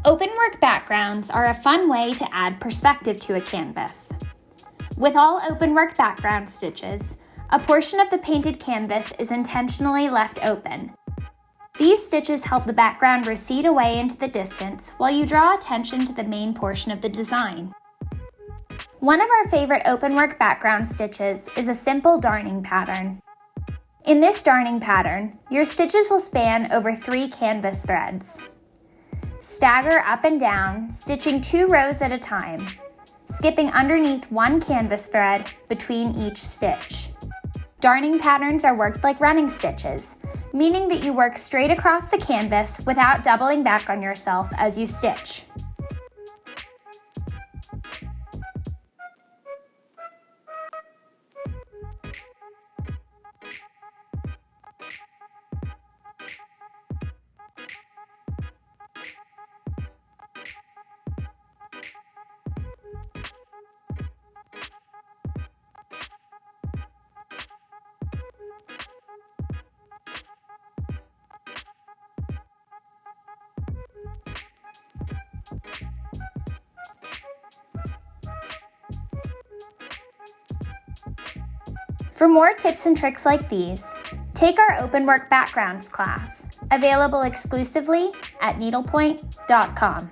Openwork backgrounds are a fun way to add perspective to a canvas. With all openwork background stitches, a portion of the painted canvas is intentionally left open. These stitches help the background recede away into the distance while you draw attention to the main portion of the design. One of our favorite openwork background stitches is a simple darning pattern. In this darning pattern, your stitches will span over 3 canvas threads. Stagger up and down, stitching 2 rows at a time, skipping underneath 1 canvas thread between each stitch. Darning patterns are worked like running stitches, meaning that you work straight across the canvas without doubling back on yourself as you stitch. For more tips and tricks like these, take our Openwork Backgrounds class, available exclusively at Needlepoint.com.